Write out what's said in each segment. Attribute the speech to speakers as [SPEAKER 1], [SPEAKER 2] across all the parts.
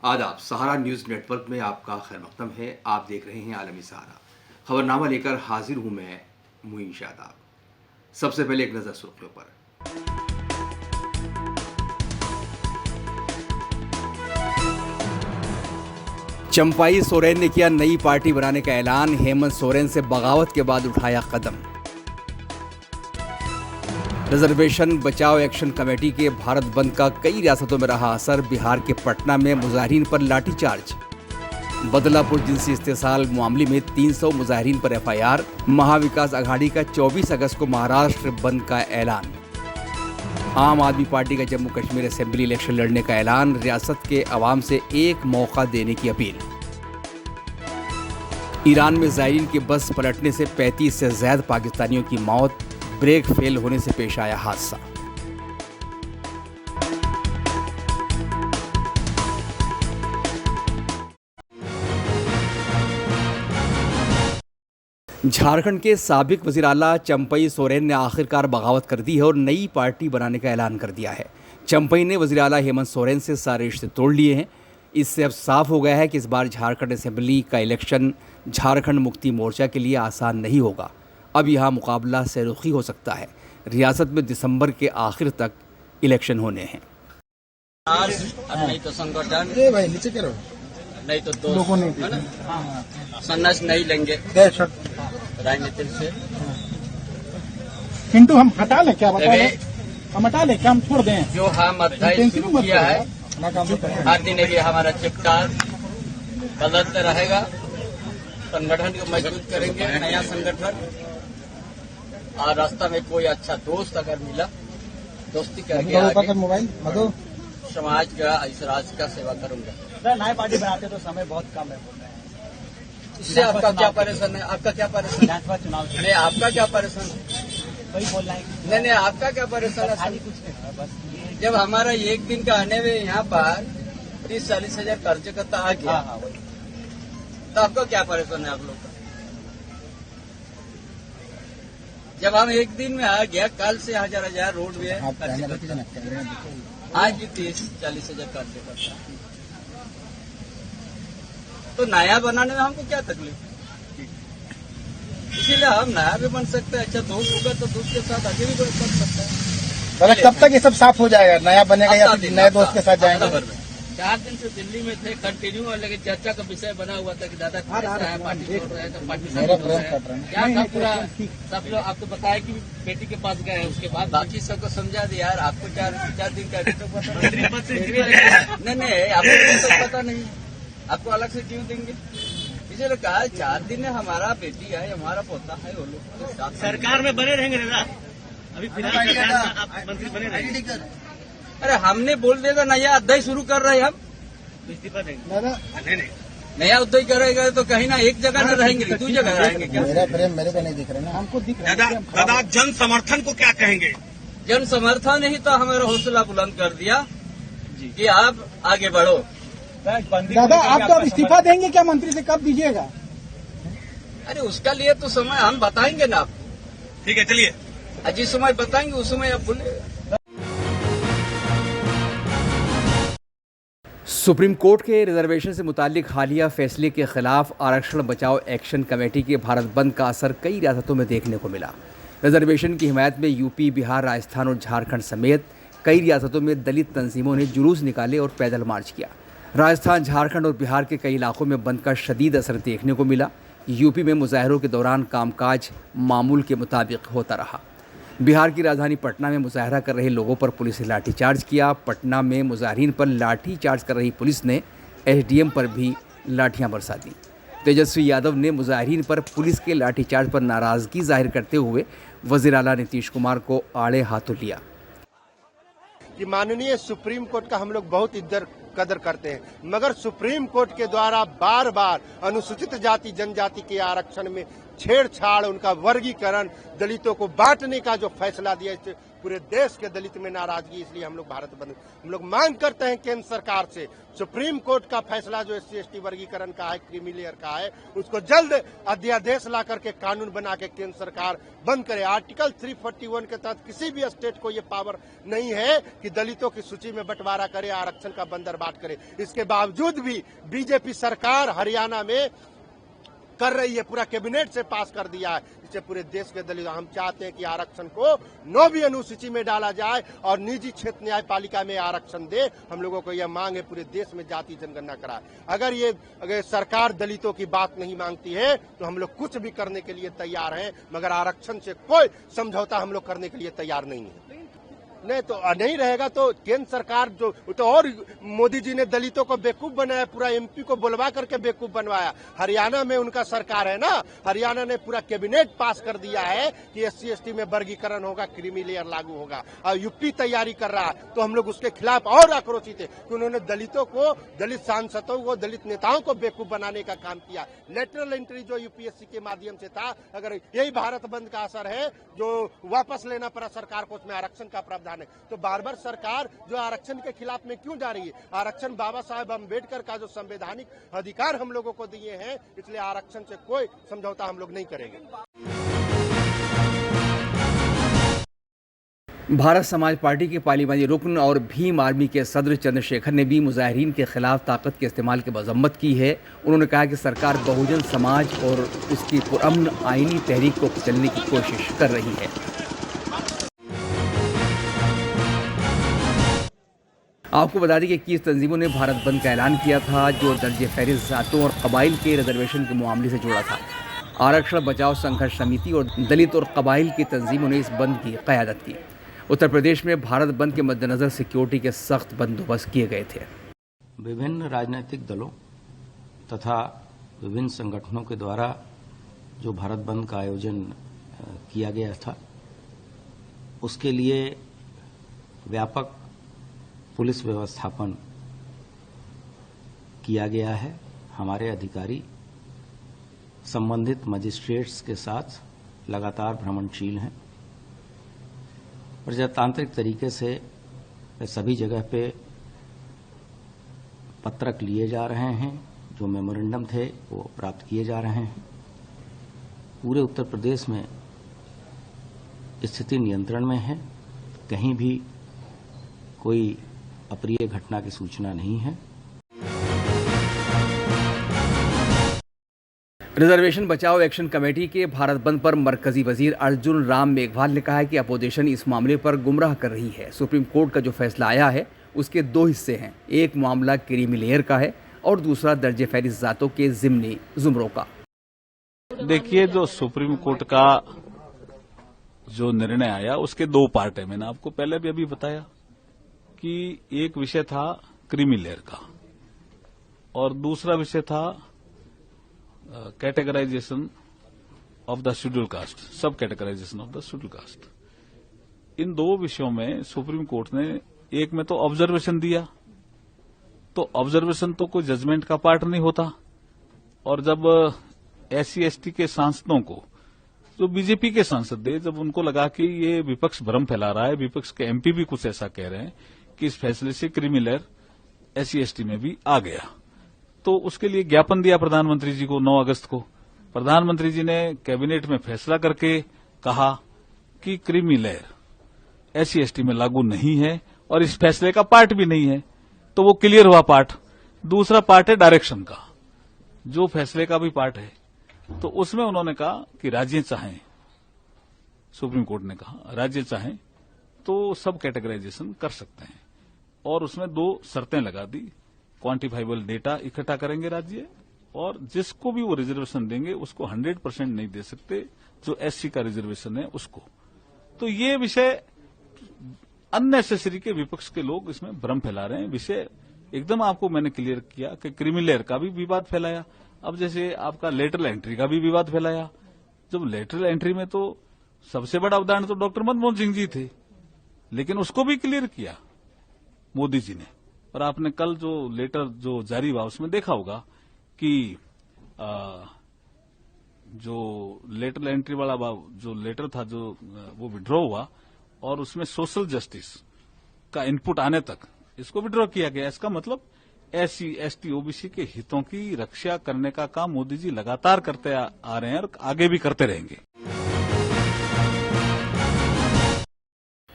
[SPEAKER 1] आदाब। सहारा news network में आपका खैर मकदम है। आप देख रहे हैं आलमी सहारा। खबरनामा लेकर हाजिर हूं मैं मुइन शादाब। सबसे पहले एक नज़र सुर्खियों पर। चंपाई सोरेन ने किया नई पार्टी बनाने का ऐलान। हेमंत सोरेन से बगावत के बाद उठाया कदम। रिजर्वेशन बचाओ एक्शन कमेटी के भारत बंद का कई रियासतों में रहा असर। बिहार के पटना में मुजाहिरीन पर लाठीचार्ज। बदलापुर जिनसी इस्तेसाल मामले में 300 मुजाहिरीन पर एफआईआर। महाविकास अघाड़ी का 24 अगस्त को महाराष्ट्र बंद का ऐलान। आम आदमी पार्टी का जम्मू कश्मीर असेंबली इलेक्शन लड़ने का ऐलान। रियासत के अवाम से एक मौका देने की अपील। ईरान में ज़ायरीन की बस पलटने से 35 से ज्यादा पाकिस्तानियों की मौत। ब्रेक फेल होने से पेश आया हादसा। झारखंड के साबिक वज़ीर आला चंपई सोरेन ने आखिरकार बगावत कर दी है और नई पार्टी बनाने का ऐलान कर दिया है। चंपई ने वज़ीर आला हेमंत सोरेन से सारे रिश्ते तोड़ लिए हैं। इससे अब साफ हो गया है कि इस बार झारखंड असेंबली का इलेक्शन झारखंड मुक्ति मोर्चा के लिए आसान नहीं होगा। अब यहाँ मुकाबला सहरुखी हो सकता है। रियासत में दिसंबर के आखिर तक इलेक्शन होने हैं।
[SPEAKER 2] नहीं तो संगठन नहीं तो दोस्त संन्यास नहीं लेंगे राजनीति से।
[SPEAKER 3] किंतु हम हटा लें क्या बता लें? हम हटा लें क्या? हम छोड़ दें?
[SPEAKER 2] जो हम अध्याय शुरू किया है हर दिन भी हमारा चिपटार बदलते रहेगा। संगठन को मजबूत करेंगे, नया संगठन। और रास्ता में कोई अच्छा दोस्त अगर मिला दोस्ती करके
[SPEAKER 3] मोबाइल
[SPEAKER 2] समाज का इस राज्य का सेवा करूंगा।
[SPEAKER 3] नई पार्टी बनाते तो समय बहुत कम है बोल रहे हैं।
[SPEAKER 2] इससे आपका क्या परेशान है? आपका क्या परेशान है?
[SPEAKER 3] चुनाव
[SPEAKER 2] नहीं, आपका क्या परेशान है?
[SPEAKER 3] वही बोल रहे हैं।
[SPEAKER 2] नहीं, आपका क्या परेशान है?
[SPEAKER 3] कुछ नहीं बस
[SPEAKER 2] जब हमारा एक दिन का आने में यहाँ पर 30-40 हजार कर्ज करता आ गया तो आपको क्या परेशान है आप लोग का? जब हम एक दिन में आ गया, कल से हजार रोड में आज भी 30-40 हजार कर्ज करता। तो नया बनाने में हमको क्या तकलीफ? इसीलिए हम नया भी बन सकते हैं। अच्छा दोस्त होगा तो दोस्त के साथ आगे भी बन सकता है।
[SPEAKER 3] कब तक ये सब साफ हो जाएगा? नया बनेगा या फिर नए दोस्त के साथ जाएंगे?
[SPEAKER 2] 4 दिन से दिल्ली में थे कंटिन्यू, और लेकिन चर्चा का विषय बना हुआ था कि दादा पार्टी छोड़ रहे हैं तो पार्टी क्या था पूरा। सब लोग आपको बताया कि बेटी के पास गए हैं, उसके बाद बाकी सबको समझा दिया। यार आपको 4 दिन का नहीं आपको तो पता नहीं, आपको अलग से क्यों देंगे? इसलिए कहा 4 दिन में हमारा बेटी है, हमारा पोता है, वो लोग
[SPEAKER 4] सरकार में बने रहेंगे दादा। अभी फिलहाल सरकार में आप मंत्री बने रहेंगे।
[SPEAKER 2] अरे हमने बोल दिया था नया अध्याय शुरू कर रहे हैं हम,
[SPEAKER 4] इस्तीफा देंगे। नहीं
[SPEAKER 2] नया अध्याय करेगा तो कहीं ना एक जगह न रहेंगे, 2 जगह रहेंगे। क्या
[SPEAKER 3] मेरा प्रेम मेरे को नहीं दिख रहा ना, हमको दिख रहा है।
[SPEAKER 4] दादा जन समर्थन को क्या कहेंगे?
[SPEAKER 2] जन समर्थन ही तो हमारा हौसला बुलंद कर दिया कि आप आगे बढ़ो।
[SPEAKER 3] दादा आप तो इस्तीफा देंगे क्या मंत्री से? कब दीजिएगा?
[SPEAKER 2] अरे उसका लिए तो समय हम बताएंगे ना आपको।
[SPEAKER 4] ठीक है चलिए,
[SPEAKER 2] जिस समय बताएंगे उस समय आप बोले।
[SPEAKER 1] सुप्रीम कोर्ट के रिजर्वेशन से मुतालिक हालिया फैसले के खिलाफ आरक्षण बचाओ एक्शन कमेटी के भारत बंद का असर कई रियासतों में देखने को मिला। रिजर्वेशन की हिमायत में यूपी, बिहार, राजस्थान और झारखंड समेत कई रियासतों में दलित तंजीमों ने जुलूस निकाले और पैदल मार्च किया। राजस्थान, झारखंड और बिहार के कई इलाकों में बंद का शदीद असर देखने को मिला। यूपी में मुजाहरों के दौरान कामकाज मामूल के मुताबिक होता रहा। बिहार की राजधानी पटना में मुजाहरा कर रहे लोगों पर पुलिस ने लाठीचार्ज किया। पटना में मुजाहिरीन पर लाठीचार्ज कर रही पुलिस ने एसडीएम पर भी लाठियां बरसा दी। तेजस्वी यादव ने मुजाहिरीन पर पुलिस के लाठीचार्ज पर नाराजगी जाहिर करते हुए वज़ीर आला नीतीश कुमार को आड़े हाथों लिया।
[SPEAKER 5] कि माननीय सुप्रीम कोर्ट का हम लोग बहुत इज्जत कदर करते हैं, मगर सुप्रीम कोर्ट के द्वारा बार बार अनुसूचित जाति जनजाति के आरक्षण में छेड़छाड़, उनका वर्गीकरण, दलितों को बांटने का जो फैसला दिया, पूरे देश के दलित में नाराजगी, इसलिए हम लोग भारत बंद, हम लोग मांग करते हैं केंद्र सरकार से सुप्रीम कोर्ट का फैसला जो SC/ST वर्गीकरण का है, क्रीमी लेयर का है, उसको जल्द अध्यादेश ला करके कानून बना के केंद्र सरकार बंद करे। आर्टिकल 341 के तहत किसी भी स्टेट को ये पावर नहीं है कि दलितों की सूची में बंटवारा करे, आरक्षण का बंदरबाट करे। इसके बावजूद भी बीजेपी सरकार हरियाणा में कर रही है, पूरा कैबिनेट से पास कर दिया है। इससे पूरे देश के दलित, हम चाहते हैं कि आरक्षण को 9वीं अनुसूची में डाला जाए और निजी क्षेत्र न्यायपालिका में आरक्षण दे। हम लोगों को यह मांग है, पूरे देश में जाति जनगणना कराए। अगर सरकार दलितों की बात नहीं मांगती है तो हम लोग कुछ भी करने के लिए तैयार हैं, मगर आरक्षण से कोई समझौता हम लोग करने के लिए तैयार नहीं है। नहीं तो नहीं रहेगा तो केंद्र सरकार जो तो, और मोदी जी ने दलितों को बेवकूफ बनाया, पूरा MP को बुलवा करके बेवकूफ बनवाया। हरियाणा में उनका सरकार है ना, हरियाणा ने पूरा कैबिनेट पास कर दिया है कि SC/ST में वर्गीकरण होगा, क्रीमी लेयर लागू होगा, और यूपी तैयारी कर रहा है। तो हम लोग उसके खिलाफ और आक्रोशित है कि उन्होंने दलितों को, दलित सांसदों को, दलित नेताओं को बेवकूफ बनाने का काम किया। लेटरल एंट्री जो UPSC के माध्यम से था, अगर यही भारत बंद का असर है जो वापस लेना पड़ा सरकार को, उसमें आरक्षण का प्रावधान है, तो बार बार सरकार जो आरक्षण के खिलाफ में क्यों जा रही है? आरक्षण बाबा साहेब अम्बेडकर का जो संवैधानिक अधिकार हम लोगों को दिए हैं, इसलिए आरक्षण से कोई समझौता हम लोग नहीं करेंगे।
[SPEAKER 1] भारत समाज पार्टी के पार्लिमानी रुकन और भीम आर्मी के सदर चंद्रशेखर ने भी मुजाहिरीन के खिलाफ ताकत के इस्तेमाल की मजम्मत की है। उन्होंने कहा कि सरकार बहुजन समाज और उसकी पुरअमन आईनी तहरीक को कुचलने की कोशिश कर रही है। आपको बता दें कि 21 तंजीमों ने भारत बंद का ऐलान किया था, जो दर्ज फहरिस्त जातों और कबाइल के रिजर्वेशन के मामले से जुड़ा था। आरक्षण बचाओ संघर्ष समिति और दलित और कबाइल की तंजीमों ने इस बंद की क़यादत की। उत्तर प्रदेश में भारत बंद के मद्देनज़र सिक्योरिटी के सख्त बंदोबस्त किए गए थे।
[SPEAKER 6] विभिन्न राजनीतिक दलों तथा विभिन्न संगठनों के द्वारा जो भारत बंद का आयोजन किया गया था, उसके लिए व्यापक पुलिस व्यवस्थापन किया गया है। हमारे अधिकारी संबंधित मजिस्ट्रेट्स के साथ लगातार भ्रमणशील हैं। प्रजातांत्रिक तरीके से सभी जगह पे पत्रक लिए जा रहे हैं, जो मेमोरेंडम थे वो प्राप्त किए जा रहे हैं। पूरे उत्तर प्रदेश में स्थिति नियंत्रण में है, कहीं भी कोई अप्रिय घटना की सूचना नहीं है।
[SPEAKER 1] रिजर्वेशन बचाओ एक्शन कमेटी के भारत बंद पर मरकजी वजीर अर्जुन राम मेघवाल ने कहा है कि अपोजिशन इस मामले पर गुमराह कर रही है। सुप्रीम कोर्ट का जो फैसला आया है उसके 2 हिस्से हैं, एक मामला क्रीमी लेयर का है और दूसरा दर्जे फहरिस्त जातों के जिम्नी जुमरों का।
[SPEAKER 7] देखिए, जो सुप्रीम कोर्ट का जो निर्णय आया उसके 2 पार्ट है। मैंने आपको पहले भी अभी बताया कि एक विषय था क्रीमी लेयर का और दूसरा विषय था categorisation of the schedule caste, sub categorisation of the schedule caste. इन 2 विषयों में सुप्रीम कोर्ट ने एक में तो ऑब्जर्वेशन दिया, तो ऑब्जर्वेशन तो कोई जजमेंट का पार्ट नहीं होता। और जब SC/ST के सांसदों को, जो बीजेपी के सांसद थे, जब उनको लगा कि ये विपक्ष भ्रम फैला रहा है, विपक्ष के MP भी कुछ ऐसा कह रहे हैं कि इस फैसले से क्रीमी लेयर SC/ST में भी आ गया, तो उसके लिए ज्ञापन दिया प्रधानमंत्री जी को 9 अगस्त को। प्रधानमंत्री जी ने कैबिनेट में फैसला करके कहा कि क्रीमी लेयर SC/ST में लागू नहीं है और इस फैसले का पार्ट भी नहीं है, तो वो क्लियर हुआ पार्ट। दूसरा पार्ट है डायरेक्शन का, जो फैसले का भी पार्ट है, तो उसमें उन्होंने कहा कि राज्य चाहें, सुप्रीम कोर्ट ने कहा राज्य चाहें तो सब कैटेगराइजेशन कर सकते हैं, और उसमें 2 शर्तें लगा दी। क्वांटिफाइबल डेटा इकट्ठा करेंगे राज्य, और जिसको भी वो रिजर्वेशन देंगे उसको 100% नहीं दे सकते, जो SC का रिजर्वेशन है उसको। तो ये विषय अननेसेसरी के विपक्ष के लोग इसमें भ्रम फैला रहे हैं। विषय एकदम आपको मैंने क्लियर किया कि क्रीमी लेयर का भी विवाद फैलाया। अब जैसे आपका लेटरल एंट्री का भी विवाद फैलाया। जब लेटरल एंट्री में तो सबसे बड़ा उदाहरण तो डॉक्टर मनमोहन सिंह जी थे, लेकिन उसको भी क्लियर किया मोदी जी ने। और आपने कल जो लेटर जो जारी हुआ उसमें देखा होगा कि जो लेटरल एंट्री वाला जो लेटर था, जो वो विड्रॉ हुआ, और उसमें सोशल जस्टिस का इनपुट आने तक इसको विड्रॉ किया गया। इसका मतलब SC, ST, OBC के हितों की रक्षा करने का काम मोदी जी लगातार करते आ रहे हैं और आगे भी करते रहेंगे।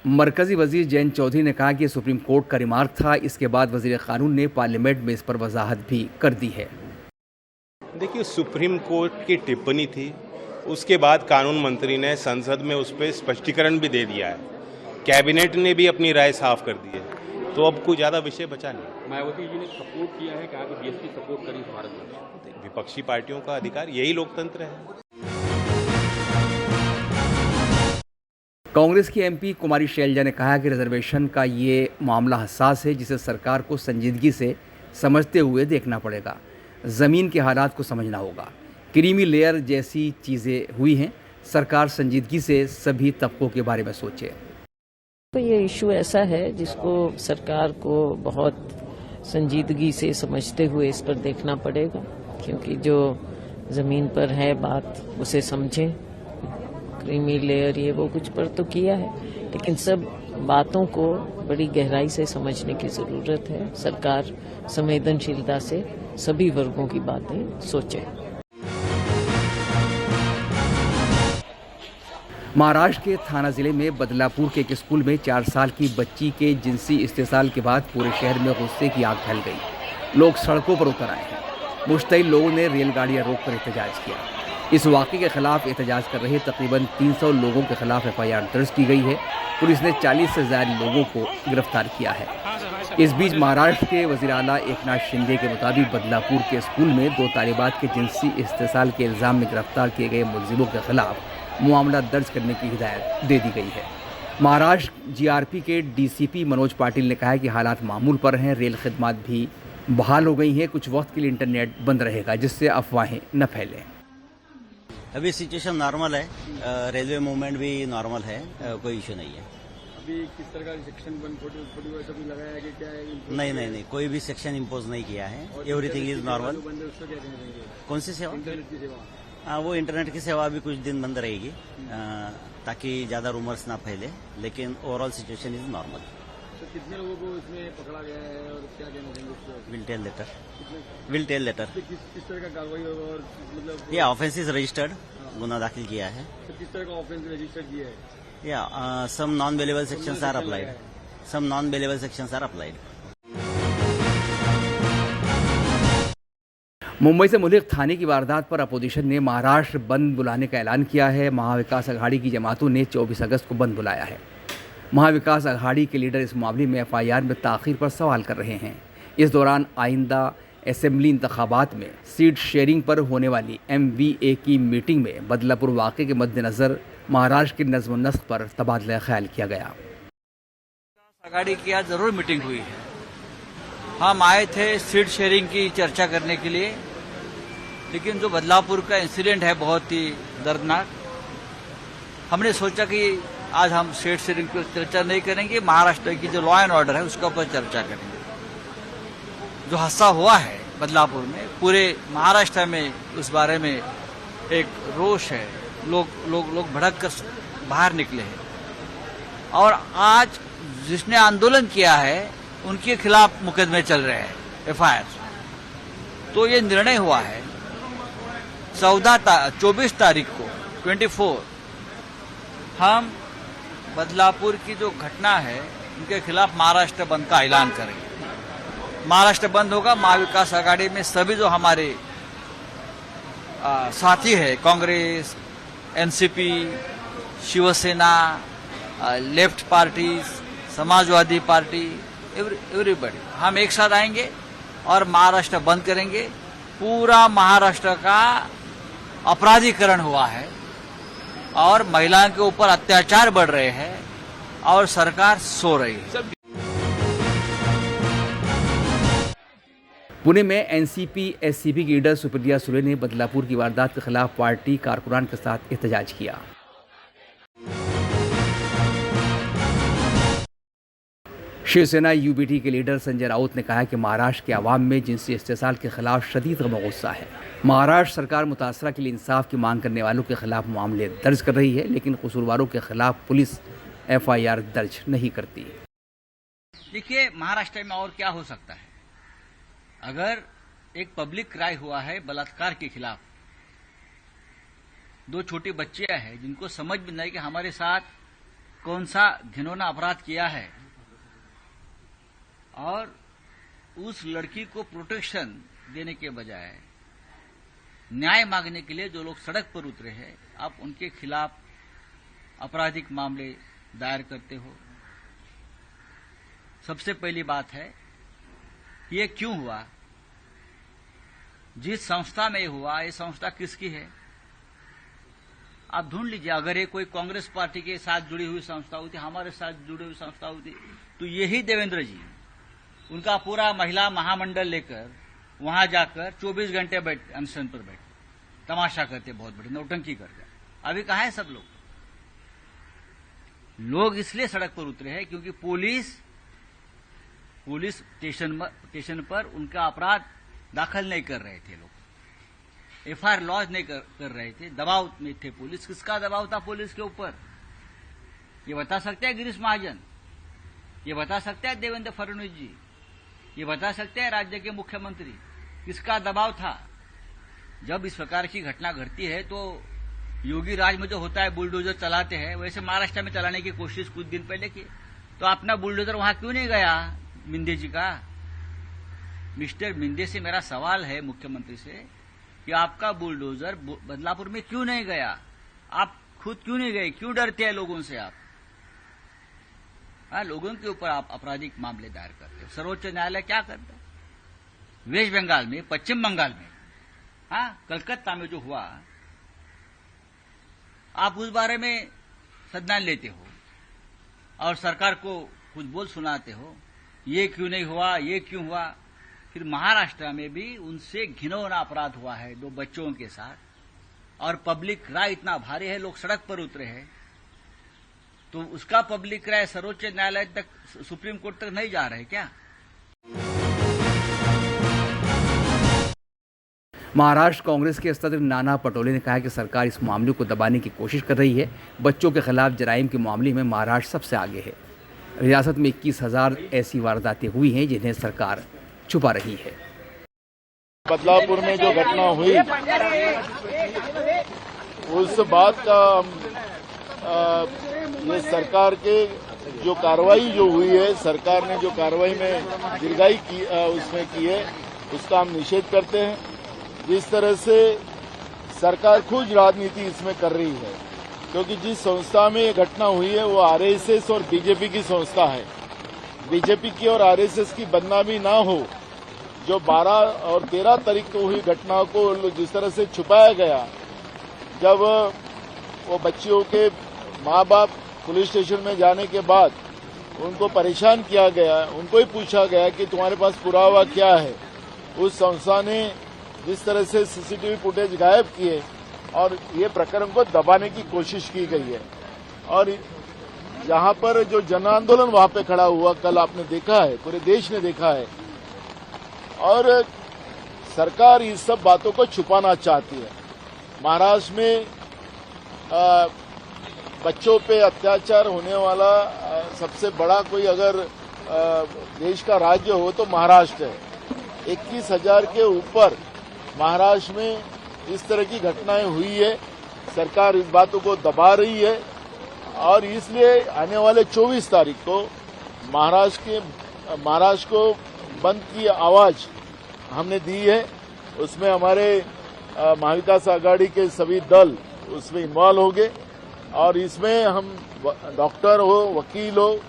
[SPEAKER 1] मरकजी वजीर जयंत चौधरी ने कहा कि सुप्रीम कोर्ट का रिमार्क था। इसके बाद वजीर कानून ने पार्लियामेंट में इस पर वजाहत भी कर दी है।
[SPEAKER 8] देखिए, सुप्रीम कोर्ट की टिप्पणी थी, उसके बाद कानून मंत्री ने संसद में उस पर स्पष्टीकरण भी दे दिया है, कैबिनेट ने भी अपनी राय साफ कर दी है, तो अब कोई ज्यादा विषय बचा नहीं।
[SPEAKER 9] मायावती जी ने सपोर्ट किया है, कहा कि बीएसपी सपोर्ट करी भारत में।
[SPEAKER 8] विपक्षी पार्टियों का अधिकार, यही लोकतंत्र है।
[SPEAKER 1] कांग्रेस की MP कुमारी शैलजा ने कहा कि रिजर्वेशन का ये मामला हसास है, जिसे सरकार को संजीदगी से समझते हुए देखना पड़ेगा। ज़मीन के हालात को समझना होगा। क्रीमी लेयर जैसी चीज़ें हुई हैं, सरकार संजीदगी से सभी तबकों के बारे में सोचे।
[SPEAKER 10] तो ये इशू ऐसा है जिसको सरकार को बहुत संजीदगी से समझते हुए इस पर देखना पड़ेगा, क्योंकि जो ज़मीन पर है बात उसे समझें। क्रीमी लेयर ये वो कुछ पर तो किया है, लेकिन सब बातों को बड़ी गहराई से समझने की ज़रूरत है। सरकार संवेदनशीलता से सभी वर्गों की बातें सोचे।
[SPEAKER 1] महाराष्ट्र के थाना जिले में बदलापुर के एक स्कूल में 4 साल की बच्ची के जिनसी इस्तेसाल के बाद पूरे शहर में गुस्से की आग फैल गई। लोग सड़कों पर उतर आए हैं। मुश्तइल लोगों ने रेलगाड़ियां रोककर एहतजाज किया। इस वाक़े के खिलाफ एहतजाज कर रहे तकरीबन 300 लोगों के खिलाफ FIR दर्ज की गई है। पुलिस ने 40 से ज़्यादा लोगों को गिरफ्तार किया है। इस बीच महाराष्ट्र के वज़ीर आला एकनाथ शिंदे के मुताबिक बदलापुर के स्कूल में 2 तालिबात के जिनसी इस्तेसाल के इल्ज़ाम में गिरफ्तार किए गए मुलजिमों के खिलाफ मामला दर्ज करने की हिदायत दे दी गई है। महाराष्ट्र GRP के DCP मनोज पाटिल ने कहा है कि हालात मामूल पर हैं। रेल खिदमत भी बहाल हो गई हैं। कुछ वक्त के लिए इंटरनेट बंद रहेगा, जिससे अफवाहें न फैलें।
[SPEAKER 11] अभी सिचुएशन नॉर्मल है, रेलवे मूवमेंट भी नॉर्मल है, कोई इशू नहीं है।
[SPEAKER 9] अभी किस तरह का सेक्शन 140 वैसा भी लगाया है कि क्या है?
[SPEAKER 11] नहीं, कोई भी सेक्शन इम्पोज नहीं किया है। Everything is normal. कौन सी सेवा?
[SPEAKER 9] इंटरनेट की सेवा।
[SPEAKER 11] हाँ, वो इंटरनेट की सेवा भी कुछ दिन बंद रहेगी, ताकि ज्यादा रूमर्स ना फैले, लेकिन ओवरऑल सिचुएशन इज नॉर्मल।
[SPEAKER 9] तो कितने लोगों को इसमें पकड़ा गया है और क्या कहना चाहेंगे?
[SPEAKER 11] Will tell later.
[SPEAKER 9] किस तरह का कार्रवाई होगा और मतलब
[SPEAKER 11] ये ऑफेंस इज रजिस्टर्ड, गुना दाखिल किया है।
[SPEAKER 9] तो किस तरह का ऑफेंस रजिस्टर किया है?
[SPEAKER 11] या some non bailable sections are applied.
[SPEAKER 1] Mumbai से मुल्क थाने की वारदात पर अपोजिशन ने महाराष्ट्र बंद बुलाने का ऐलान किया है। महाविकास अघाड़ी की जमातों ने 24 अगस्त को बंद बुलाया है। महाविकास अघाड़ी के लीडर इस मामले में FIR में ताख़ीर पर सवाल कर रहे हैं। इस दौरान आइंदा असेंबली इंतखाबात में सीट शेयरिंग पर होने वाली MVA की मीटिंग में बदलापुर वाक़े के मद्देनज़र महाराष्ट्र के नज़्म नस्ख पर तबादला ख्याल किया गया।
[SPEAKER 2] अघाड़ी की आज जरूर मीटिंग हुई है। हम आए थे सीट शेयरिंग की चर्चा करने के लिए, लेकिन जो बदलापुर का इंसिडेंट है बहुत ही दर्दनाक, हमने सोचा कि आज हम सीट शेयरिंग पर चर्चा नहीं करेंगे, महाराष्ट्र की जो लॉ एंड ऑर्डर है उसके ऊपर चर्चा करेंगे। जो हादसा हुआ है बदलापुर में, पूरे महाराष्ट्र में उस बारे में एक रोष है। लोग भड़क कर बाहर निकले हैं और आज जिसने आंदोलन किया है उनके खिलाफ मुकदमे चल रहे हैं, FIR। तो ये निर्णय हुआ है 24 तारीख को 24 हम बदलापुर की जो घटना है उनके खिलाफ महाराष्ट्र बंद का ऐलान करेंगे। महाराष्ट्र बंद होगा। महाविकास आघाड़ी में सभी जो हमारे साथी है, Congress, NCP, Shiv Sena, left parties, Samajwadi party, everybody, हम एक साथ आएंगे और महाराष्ट्र बंद करेंगे। पूरा महाराष्ट्र का अपराधीकरण हुआ है और महिलाओं के ऊपर अत्याचार बढ़ रहे हैं और सरकार सो रही है।
[SPEAKER 1] पुणे में NCP SCP की लीडर सुप्रिया सुले ने बदलापुर की वारदात के खिलाफ पार्टी कारकुनान के साथ एहतजाज किया। शिवसेना UBT के लीडर संजय राउत ने कहा कि महाराष्ट्र के अवाम में जिनसी इस्तेसाल के खिलाफ शदीद गम गुस्सा है। महाराष्ट्र सरकार मुतासरा के लिए इंसाफ की मांग करने वालों के खिलाफ मामले दर्ज कर रही है, लेकिन कसूरवारों के खिलाफ पुलिस FIR दर्ज नहीं करती।
[SPEAKER 2] देखिए, महाराष्ट्र में और क्या हो सकता है? अगर एक पब्लिक क्राई हुआ है बलात्कार के खिलाफ, 2 छोटी बच्चियां हैं जिनको समझ भी नहीं कि हमारे साथ कौन सा घिनौना अपराध किया है, और उस लड़की को प्रोटेक्शन देने के बजाय न्याय मांगने के लिए जो लोग सड़क पर उतरे हैं, आप उनके खिलाफ आपराधिक मामले दायर करते हो। सबसे पहली बात है, ये क्यों हुआ? जिस संस्था में ये हुआ, ये संस्था किसकी है? आप ढूंढ लीजिए। अगर ये कोई कांग्रेस पार्टी के साथ जुड़ी हुई संस्था होती, हमारे साथ जुड़ी हुई संस्था होती, तो यही देवेंद्र जी उनका पूरा महिला महामंडल लेकर वहां जाकर 24 घंटे अनशन पर बैठ तमाशा करते, बहुत बड़ी नौटंकी करते। अभी कहाँ है सब लोग? लोग इसलिए सड़क पर उतरे हैं क्योंकि पुलिस स्टेशन पर उनका अपराध दाखिल नहीं कर रहे थे, लोग FIR लॉन्च नहीं कर रहे थे, दबाव में थे पुलिस। किसका दबाव था पुलिस के ऊपर? ये बता सकते हैं गिरीश महाजन, ये बता सकते हैं देवेंद्र फडणवीस जी, ये बता सकते हैं राज्य के मुख्यमंत्री, किसका दबाव था? जब इस प्रकार की घटना घटती है तो योगी राज में जो होता है बुलडोजर चलाते हैं, वैसे महाराष्ट्र में चलाने की कोशिश कुछ दिन पहले की। तो अपना बुलडोजर वहां क्यों नहीं गया मिंदे जी का? मिस्टर मिंदे से मेरा सवाल है मुख्यमंत्री से कि आपका बुलडोजर बदलापुर में क्यों नहीं गया? आप खुद क्यों नहीं गए? क्यों डरते हैं लोगों से आप? लोगों के ऊपर आप आपराधिक मामले दायर करते हो। सर्वोच्च न्यायालय क्या करता है? वेस्ट बंगाल में, पश्चिम बंगाल में, कलकत्ता में जो हुआ, आप उस बारे में संज्ञान लेते हो और सरकार को कुछ बोल सुनाते हो, ये क्यों नहीं हुआ, ये क्यों हुआ। फिर महाराष्ट्र में भी उनसे घिनौना अपराध हुआ है 2 बच्चों के साथ, और पब्लिक राय इतना भारी है, लोग सड़क पर उतरे हैं, तो उसका पब्लिक राय सर्वोच्च न्यायालय तक, सुप्रीम कोर्ट तक नहीं जा रहे क्या?
[SPEAKER 1] महाराष्ट्र कांग्रेस के सदस्य नाना पटोले ने कहा कि सरकार इस मामले को दबाने की कोशिश कर रही है। बच्चों के खिलाफ जराइम के मामले में महाराष्ट्र सबसे आगे है। रियासत में 21,000 ऐसी वारदातें हुई हैं जिन्हें सरकार छुपा रही है।
[SPEAKER 12] बदलापुर में जो घटना हुई, उस बात का ये सरकार के जो कार्रवाई जो हुई है, सरकार ने जो कार्रवाई में दीर्घाई की उसमें की है, उसका हम निषेध करते हैं। जिस तरह से सरकार खुद राजनीति इसमें कर रही है, क्योंकि जिस संस्था में ये घटना हुई है वो आरएसएस और बीजेपी की संस्था है। बीजेपी की और आरएसएस की बदनामी ना हो। जो 12 और 13 तारीख को हुई घटना को जिस तरह से छुपाया गया, जब वो बच्चियों के माँ बाप पुलिस स्टेशन में जाने के बाद उनको परेशान किया गया, उनको ही पूछा गया कि तुम्हारे पास पुरावा क्या है। उस संस्था ने जिस तरह से सीसीटीवी फुटेज गायब किए और ये प्रकरण को दबाने की कोशिश की गई है। और यहाँ पर जो जन आंदोलन वहां पे खड़ा हुआ, कल आपने देखा है, पूरे देश ने देखा है, और सरकार इस सब बातों को छुपाना चाहती है। महाराष्ट्र में बच्चों पे अत्याचार होने वाला सबसे बड़ा कोई अगर देश का राज्य हो तो महाराष्ट्र है। 21,000 के ऊपर महाराष्ट्र में इस तरह की घटनाएं हुई है। सरकार इस बातों को दबा रही है और इसलिए आने वाले 24 तारीख को महाराष्ट्र को बंद की आवाज हमने दी है। उसमें हमारे महाविकास आघाड़ी के सभी दल उसमें इन्वॉल्व होंगे और इसमें हम डॉक्टर हो, वकील हो,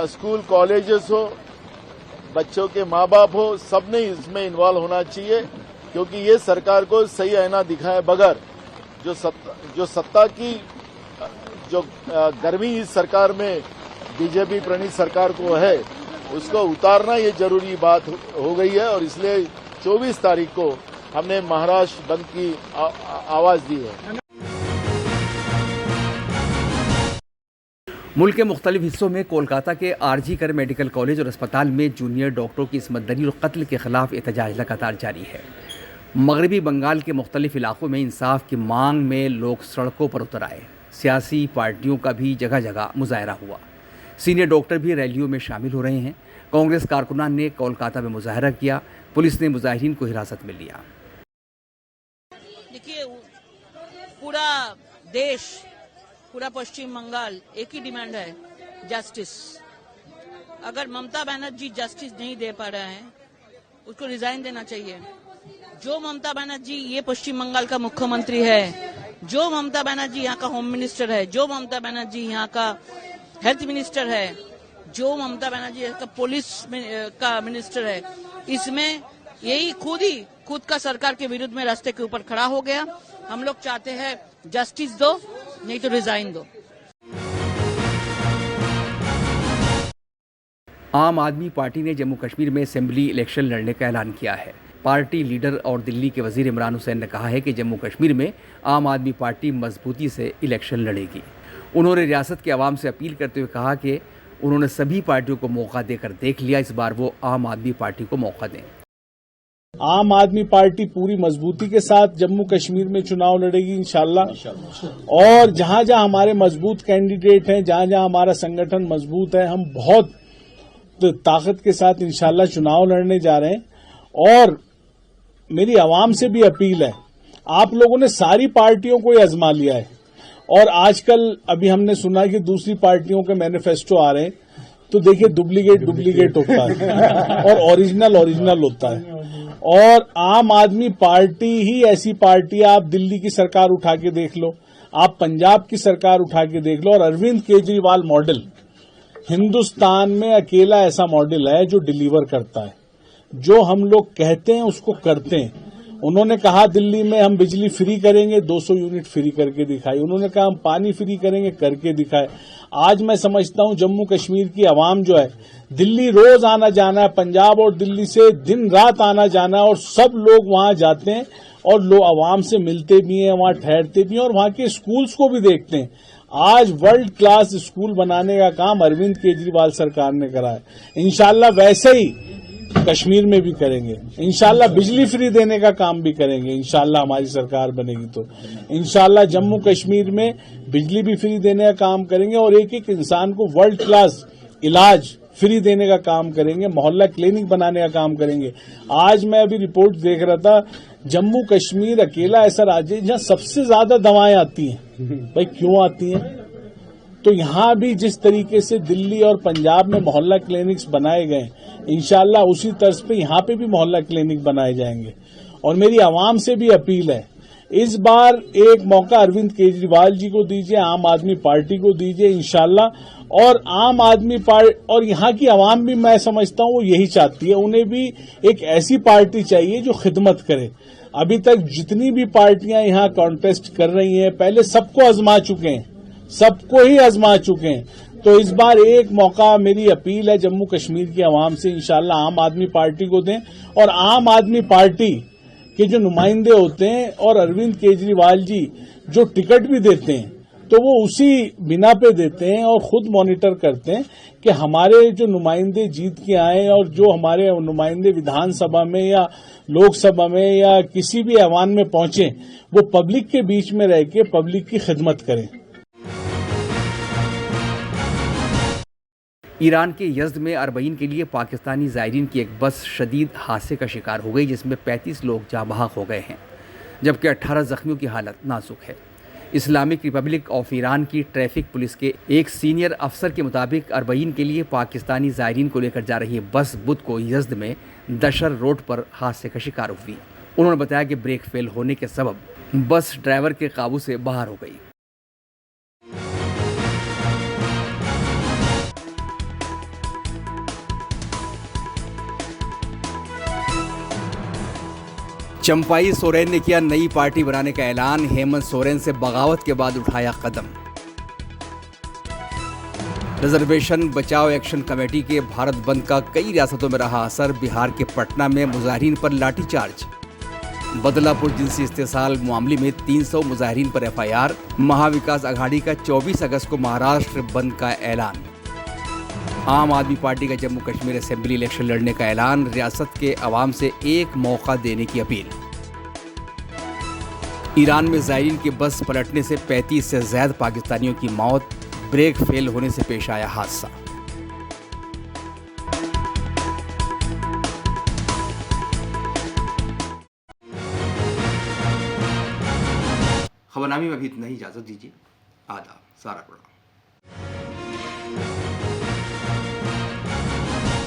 [SPEAKER 12] स्कूल कॉलेजेस हो, बच्चों के माँ बाप हो, सबने इसमें इन्वॉल्व होना चाहिए, क्योंकि ये सरकार को सही आईना दिखाए बगैर जो सत्ता की जो गर्मी इस सरकार में बीजेपी प्रणीत सरकार को है, उसको उतारना ये जरूरी बात हो गई है। और इसलिए 24 तारीख को हमने महाराष्ट्र बंद की आवाज दी है।
[SPEAKER 1] मुल्क के मुख्तलिफ हिस्सों में कोलकाता के आरजी कर मेडिकल कॉलेज और अस्पताल में जूनियर डॉक्टरों की इस्मतदरी और कत्ल के खिलाफ एहतजाज लगातार जारी है। मगरबी बंगाल के मुख्तलिफ इलाकों में इंसाफ की मांग में लोग सड़कों पर उतर आए। सियासी पार्टियों का भी जगह जगह मुजाहरा हुआ। सीनियर डॉक्टर भी रैलियों में शामिल हो रहे हैं। कांग्रेस कारकुनान ने कोलकाता में मुजाहरा किया। पुलिस ने मुजाहिरीन को हिरासत में लिया।
[SPEAKER 13] देखिए, पूरा देश, पूरा पश्चिम बंगाल एक ही डिमांड है, जस्टिस। अगर ममता बनर्जी जस्टिस नहीं दे पा रहे हैं, उसको रिजाइन देना चाहिए। जो ममता बनर्जी ये पश्चिम बंगाल का मुख्यमंत्री है, जो ममता बनर्जी यहाँ का होम मिनिस्टर है, जो ममता बनर्जी यहाँ का हेल्थ मिनिस्टर है, जो ममता बनर्जी यहाँ का पुलिस का मिनिस्टर है, इसमें यही खुद का सरकार के विरुद्ध में रास्ते के ऊपर खड़ा हो गया। हम लोग चाहते हैं जस्टिस दो, नहीं तो रिजाइन दो।
[SPEAKER 1] आम आदमी पार्टी ने जम्मू कश्मीर में असेंबली इलेक्शन लड़ने का ऐलान किया है। पार्टी लीडर और दिल्ली के वजीर इमरान हुसैन ने कहा है कि जम्मू कश्मीर में आम आदमी पार्टी मजबूती से इलेक्शन लड़ेगी। उन्होंने रियासत के अवाम से अपील करते हुए कहा कि उन्होंने सभी पार्टियों को मौका देकर देख लिया, इस बार वो आम आदमी पार्टी को मौका दें।
[SPEAKER 12] आम आदमी पार्टी पूरी मजबूती के साथ जम्मू कश्मीर में चुनाव लड़ेगी इंशाल्लाह। और जहां जहां हमारे मजबूत कैंडिडेट हैं, जहां जहां हमारा संगठन मजबूत है, हम बहुत ताकत के साथ इंशाल्लाह चुनाव लड़ने जा रहे हैं। और मेरी आवाम से भी अपील है, आप लोगों ने सारी पार्टियों को ही आजमा लिया है और आजकल अभी हमने सुना कि दूसरी पार्टियों के मैनिफेस्टो आ रहे हैं, तो देखिए डुप्लीकेट होता है और ओरिजिनल होता है। और आम आदमी पार्टी ही ऐसी पार्टी है, आप दिल्ली की सरकार उठा के देख लो, आप पंजाब की सरकार उठा के देख लो, और अरविंद केजरीवाल मॉडल हिंदुस्तान में अकेला ऐसा मॉडल है जो डिलीवर करता है। जो हम लोग कहते हैं उसको करते हैं। उन्होंने कहा दिल्ली में हम बिजली फ्री करेंगे, 200 यूनिट फ्री करके दिखाई। उन्होंने कहा हम पानी फ्री करेंगे, करके दिखाए। आज मैं समझता हूं जम्मू कश्मीर की आवाम जो है, दिल्ली रोज आना जाना है, पंजाब और दिल्ली से दिन रात आना जाना है, और सब लोग वहां जाते हैं और लोग आवाम से मिलते भी हैं, वहां ठहरते भी हैं और वहां के स्कूल्स को भी देखते हैं। आज वर्ल्ड क्लास स्कूल बनाने का काम अरविंद केजरीवाल सरकार ने करा है। इंशाल्लाह वैसे ही कश्मीर में भी करेंगे। इंशाल्लाह बिजली फ्री देने का काम भी करेंगे। इंशाल्लाह हमारी सरकार बनेगी तो इंशाल्लाह जम्मू कश्मीर में बिजली भी फ्री देने का काम करेंगे और एक एक इंसान को वर्ल्ड क्लास इलाज फ्री देने का काम करेंगे। मोहल्ला क्लिनिक बनाने का काम करेंगे। आज मैं अभी रिपोर्ट देख रहा था, जम्मू कश्मीर अकेला ऐसा राज्य है जहां सबसे ज्यादा दवाएं आती हैं। भाई क्यों आती हैं? तो यहां भी जिस तरीके से दिल्ली और पंजाब में मोहल्ला क्लिनिक्स बनाए गए, इंशाल्लाह उसी तर्ज पे यहां पे भी मोहल्ला क्लिनिक बनाए जाएंगे। और मेरी आवाम से भी अपील है, इस बार एक मौका अरविंद केजरीवाल जी को दीजिए, आम आदमी पार्टी को दीजिए इंशाल्लाह। और आम आदमी पार्टी और यहाँ की आवाम भी मैं समझता हूँ वो यही चाहती है। उन्हें भी एक ऐसी पार्टी चाहिए जो खिदमत करे। अभी तक जितनी भी पार्टियां यहाँ कॉन्टेस्ट कर रही हैं, पहले सबको आजमा चुके हैं, सबको ही आजमा चुके हैं। तो इस बार एक मौका मेरी अपील है जम्मू कश्मीर की आवाम से, इंशाल्लाह आम आदमी पार्टी को दें। और आम आदमी पार्टी के जो नुमाइंदे होते हैं और अरविंद केजरीवाल जी जो टिकट भी देते हैं, तो वो उसी बिना पे देते हैं और खुद मॉनिटर करते हैं कि हमारे जो नुमाइंदे जीत के आए और जो हमारे नुमाइंदे विधानसभा में या लोकसभा में या किसी भी ऐवान में पहुंचे, वो पब्लिक के बीच में रह के पब्लिक की खिदमत करें।
[SPEAKER 1] ईरान के यज़्द में अरबईन के लिए पाकिस्तानी ज़ायरीन की एक बस शदीद हादसे का शिकार हो गई, जिसमें 35 लोग जाँ बहक हो गए हैं, जबकि 18 जख्मियों की हालत नाजुक है। इस्लामिक रिपब्लिक ऑफ ईरान की ट्रैफिक पुलिस के एक सीनियर अफसर के मुताबिक अरबईन के लिए पाकिस्तानी ज़ायरीन को लेकर जा रही बस बुध को यज़्द में दशर रोड पर हादसे का शिकार हुई। उन्होंने बताया कि ब्रेक फेल होने के सबब बस ड्राइवर के काबू से बाहर हो गई। चंपाई सोरेन ने किया नई पार्टी बनाने का ऐलान। हेमंत सोरेन से बगावत के बाद उठाया कदम। रिजर्वेशन बचाओ एक्शन कमेटी के भारत बंद का कई रियासतों में रहा असर। बिहार के पटना में मुजाहिरीन पर लाठीचार्ज। बदलापुर जिनसी इस्तेसाल मामले में 300 मुजाहिरीन पर FIR। महाविकास अघाड़ी का 24 अगस्त को महाराष्ट्र बंद का ऐलान। आम आदमी पार्टी का जम्मू कश्मीर असेंबली इलेक्शन लड़ने का ऐलान। रियासत के अवाम से एक मौका देने की अपील। ईरान में ज़ायरीन की बस पलटने से 35 से ज़्यादा पाकिस्तानियों की मौत, ब्रेक फेल होने से पेश आया हादसा। खबरनामे में अभी इतना ही, इजाज़त दीजिए। आदाब, सारा प्रोग्राम।